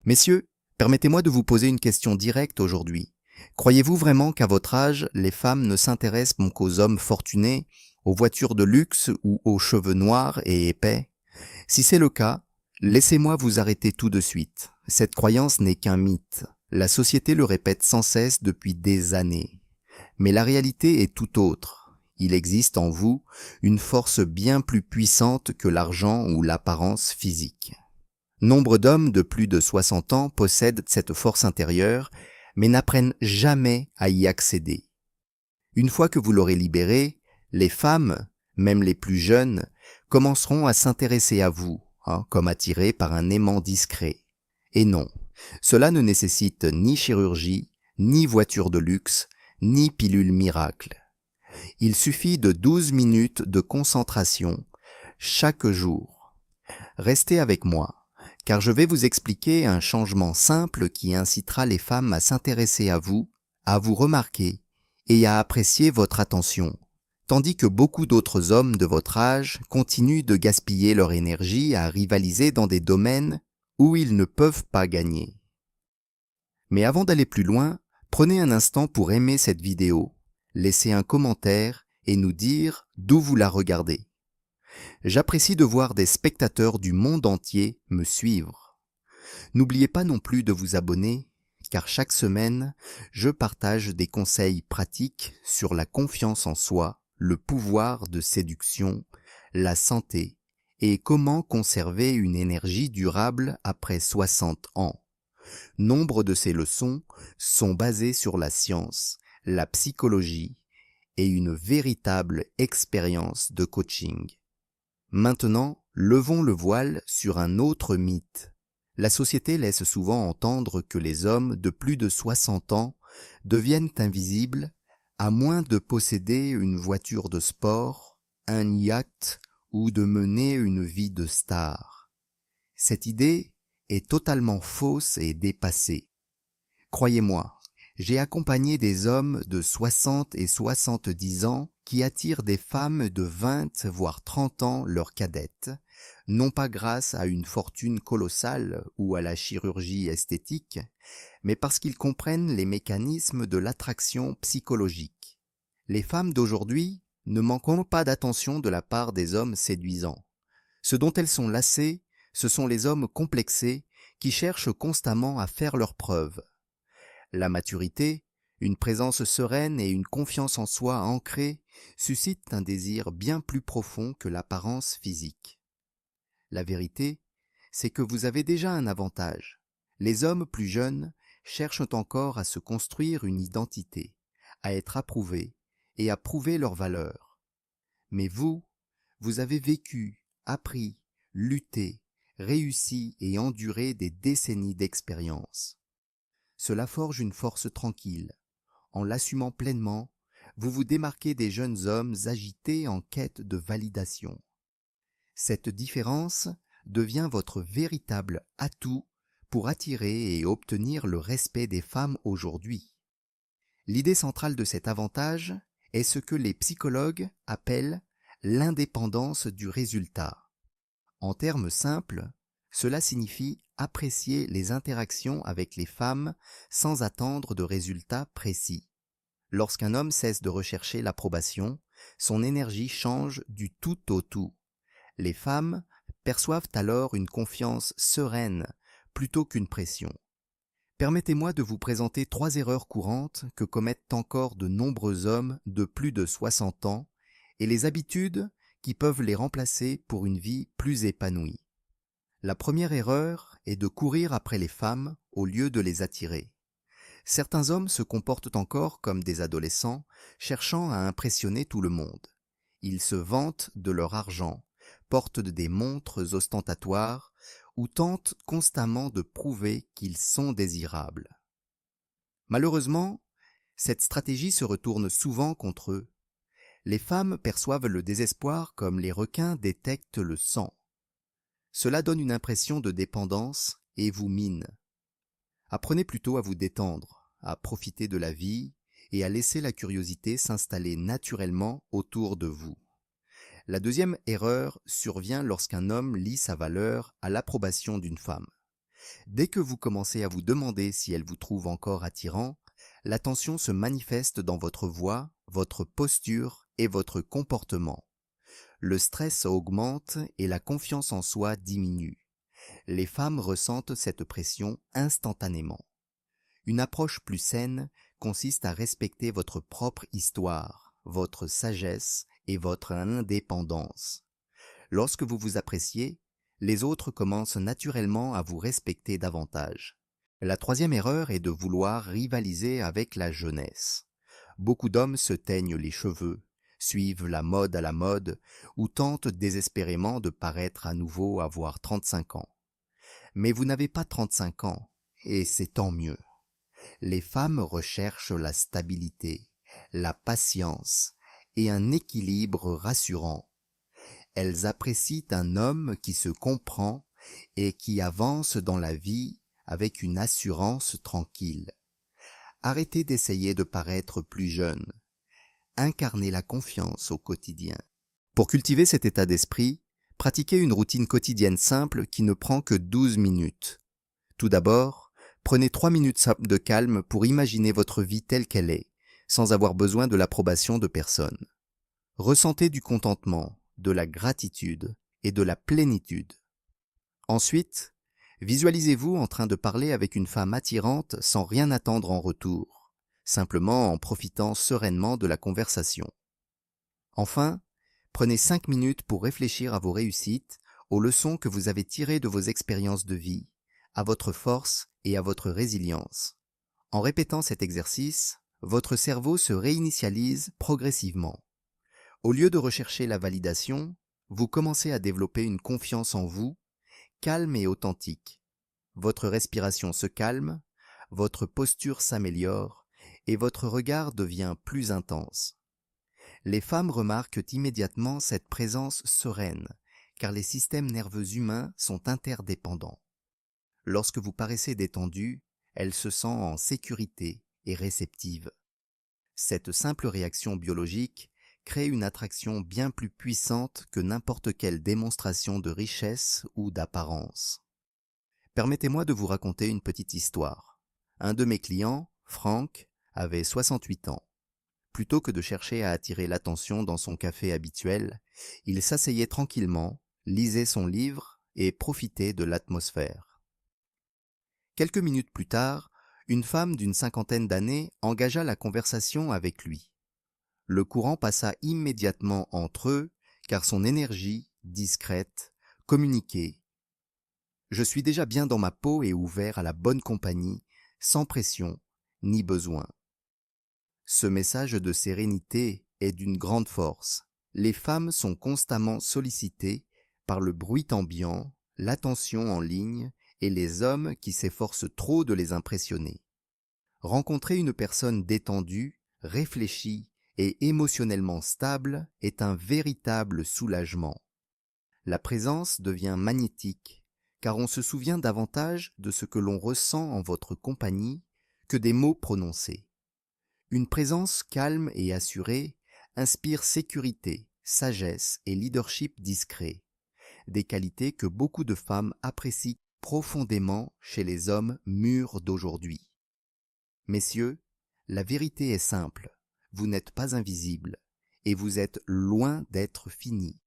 Messieurs, permettez-moi de vous poser une question directe aujourd'hui. Croyez-vous vraiment qu'à votre âge, les femmes ne s'intéressent qu'aux hommes fortunés, aux voitures de luxe ou aux cheveux noirs et épais? Si c'est le cas, laissez-moi vous arrêter tout de suite. Cette croyance n'est qu'un mythe. La société le répète sans cesse depuis des années. Mais la réalité est tout autre. Il existe en vous une force bien plus puissante que l'argent ou l'apparence physique. Nombre d'hommes de plus de 60 ans possèdent cette force intérieure, mais n'apprennent jamais à y accéder. Une fois que vous l'aurez libérée, les femmes, même les plus jeunes, commenceront à s'intéresser à vous, comme attirées par un aimant discret. Et non, cela ne nécessite ni chirurgie, ni voiture de luxe, ni pilule miracle. Il suffit de 12 minutes de concentration chaque jour. Restez avec moi, car je vais vous expliquer un changement simple qui incitera les femmes à s'intéresser à vous remarquer et à apprécier votre attention, tandis que beaucoup d'autres hommes de votre âge continuent de gaspiller leur énergie à rivaliser dans des domaines où ils ne peuvent pas gagner. Mais avant d'aller plus loin, prenez un instant pour aimer cette vidéo, laisser un commentaire et nous dire d'où vous la regardez. J'apprécie de voir des spectateurs du monde entier me suivre. N'oubliez pas non plus de vous abonner, car chaque semaine, je partage des conseils pratiques sur la confiance en soi, le pouvoir de séduction, la santé et comment conserver une énergie durable après 60 ans. Nombre de ces leçons sont basées sur la science, la psychologie et une véritable expérience de coaching. Maintenant, levons le voile sur un autre mythe. La société laisse souvent entendre que les hommes de plus de 60 ans deviennent invisibles à moins de posséder une voiture de sport, un yacht ou de mener une vie de star. Cette idée est totalement fausse et dépassée. Croyez-moi, j'ai accompagné des hommes de 60 et 70 ans qui attirent des femmes de 20 voire 30 ans leurs cadettes, non pas grâce à une fortune colossale ou à la chirurgie esthétique, mais parce qu'ils comprennent les mécanismes de l'attraction psychologique. Les femmes d'aujourd'hui ne manqueront pas d'attention de la part des hommes séduisants. Ce dont elles sont lassées, ce sont les hommes complexés qui cherchent constamment à faire leurs preuves. La maturité, une présence sereine et une confiance en soi ancrée suscitent un désir bien plus profond que l'apparence physique. La vérité, c'est que vous avez déjà un avantage. Les hommes plus jeunes cherchent encore à se construire une identité, à être approuvés et à prouver leur valeur. Mais vous, vous avez vécu, appris, lutté, réussi et enduré des décennies d'expérience. Cela forge une force tranquille. En l'assumant pleinement, vous vous démarquez des jeunes hommes agités en quête de validation. Cette différence devient votre véritable atout pour attirer et obtenir le respect des femmes aujourd'hui. L'idée centrale de cet avantage est ce que les psychologues appellent l'indépendance du résultat. En termes simples, cela signifie apprécier les interactions avec les femmes sans attendre de résultats précis. Lorsqu'un homme cesse de rechercher l'approbation, son énergie change du tout au tout. Les femmes perçoivent alors une confiance sereine plutôt qu'une pression. Permettez-moi de vous présenter 3 erreurs courantes que commettent encore de nombreux hommes de plus de 60 ans et les habitudes qui peuvent les remplacer pour une vie plus épanouie. La première erreur est de courir après les femmes au lieu de les attirer. Certains hommes se comportent encore comme des adolescents, cherchant à impressionner tout le monde. Ils se vantent de leur argent, portent des montres ostentatoires ou tentent constamment de prouver qu'ils sont désirables. Malheureusement, cette stratégie se retourne souvent contre eux. Les femmes perçoivent le désespoir comme les requins détectent le sang. Cela donne une impression de dépendance et vous mine. Apprenez plutôt à vous détendre, à profiter de la vie et à laisser la curiosité s'installer naturellement autour de vous. La deuxième erreur survient lorsqu'un homme lie sa valeur à l'approbation d'une femme. Dès que vous commencez à vous demander si elle vous trouve encore attirant, l'attention se manifeste dans votre voix, votre posture et votre comportement. Le stress augmente et la confiance en soi diminue. Les femmes ressentent cette pression instantanément. Une approche plus saine consiste à respecter votre propre histoire, votre sagesse et votre indépendance. Lorsque vous vous appréciez, les autres commencent naturellement à vous respecter davantage. La troisième erreur est de vouloir rivaliser avec la jeunesse. Beaucoup d'hommes se teignent les cheveux, suivent la mode à la mode ou tentent désespérément de paraître à nouveau avoir 35 ans. Mais vous n'avez pas 35 ans, et c'est tant mieux. Les femmes recherchent la stabilité, la patience et un équilibre rassurant. Elles apprécient un homme qui se comprend et qui avance dans la vie avec une assurance tranquille. Arrêtez d'essayer de paraître plus jeune. Incarnez la confiance au quotidien. Pour cultiver cet état d'esprit, pratiquez une routine quotidienne simple qui ne prend que 12 minutes. Tout d'abord, prenez 3 minutes de calme pour imaginer votre vie telle qu'elle est, sans avoir besoin de l'approbation de personne. Ressentez du contentement, de la gratitude et de la plénitude. Ensuite, visualisez-vous en train de parler avec une femme attirante sans rien attendre en retour, simplement en profitant sereinement de la conversation. Enfin, prenez 5 minutes pour réfléchir à vos réussites, aux leçons que vous avez tirées de vos expériences de vie, à votre force et à votre résilience. En répétant cet exercice, votre cerveau se réinitialise progressivement. Au lieu de rechercher la validation, vous commencez à développer une confiance en vous, calme et authentique. Votre respiration se calme, votre posture s'améliore et votre regard devient plus intense. Les femmes remarquent immédiatement cette présence sereine, car les systèmes nerveux humains sont interdépendants. Lorsque vous paraissez détendu, elle se sent en sécurité et réceptive. Cette simple réaction biologique crée une attraction bien plus puissante que n'importe quelle démonstration de richesse ou d'apparence. Permettez-moi de vous raconter une petite histoire. Un de mes clients, Franck, avait 68 ans. Plutôt que de chercher à attirer l'attention dans son café habituel, il s'asseyait tranquillement, lisait son livre et profitait de l'atmosphère. Quelques minutes plus tard, une femme d'une cinquantaine d'années engagea la conversation avec lui. Le courant passa immédiatement entre eux, car son énergie, discrète, communiquait. Je suis déjà bien dans ma peau et ouvert à la bonne compagnie, sans pression ni besoin. Ce message de sérénité est d'une grande force. Les femmes sont constamment sollicitées par le bruit ambiant, l'attention en ligne et les hommes qui s'efforcent trop de les impressionner. Rencontrer une personne détendue, réfléchie et émotionnellement stable est un véritable soulagement. La présence devient magnétique, car on se souvient davantage de ce que l'on ressent en votre compagnie que des mots prononcés. Une présence calme et assurée inspire sécurité, sagesse et leadership discret, des qualités que beaucoup de femmes apprécient profondément chez les hommes mûrs d'aujourd'hui. Messieurs, la vérité est simple, vous n'êtes pas invisible et vous êtes loin d'être fini.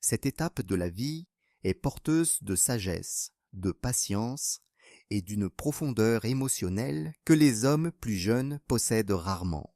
Cette étape de la vie est porteuse de sagesse, de patience et d'une profondeur émotionnelle que les hommes plus jeunes possèdent rarement.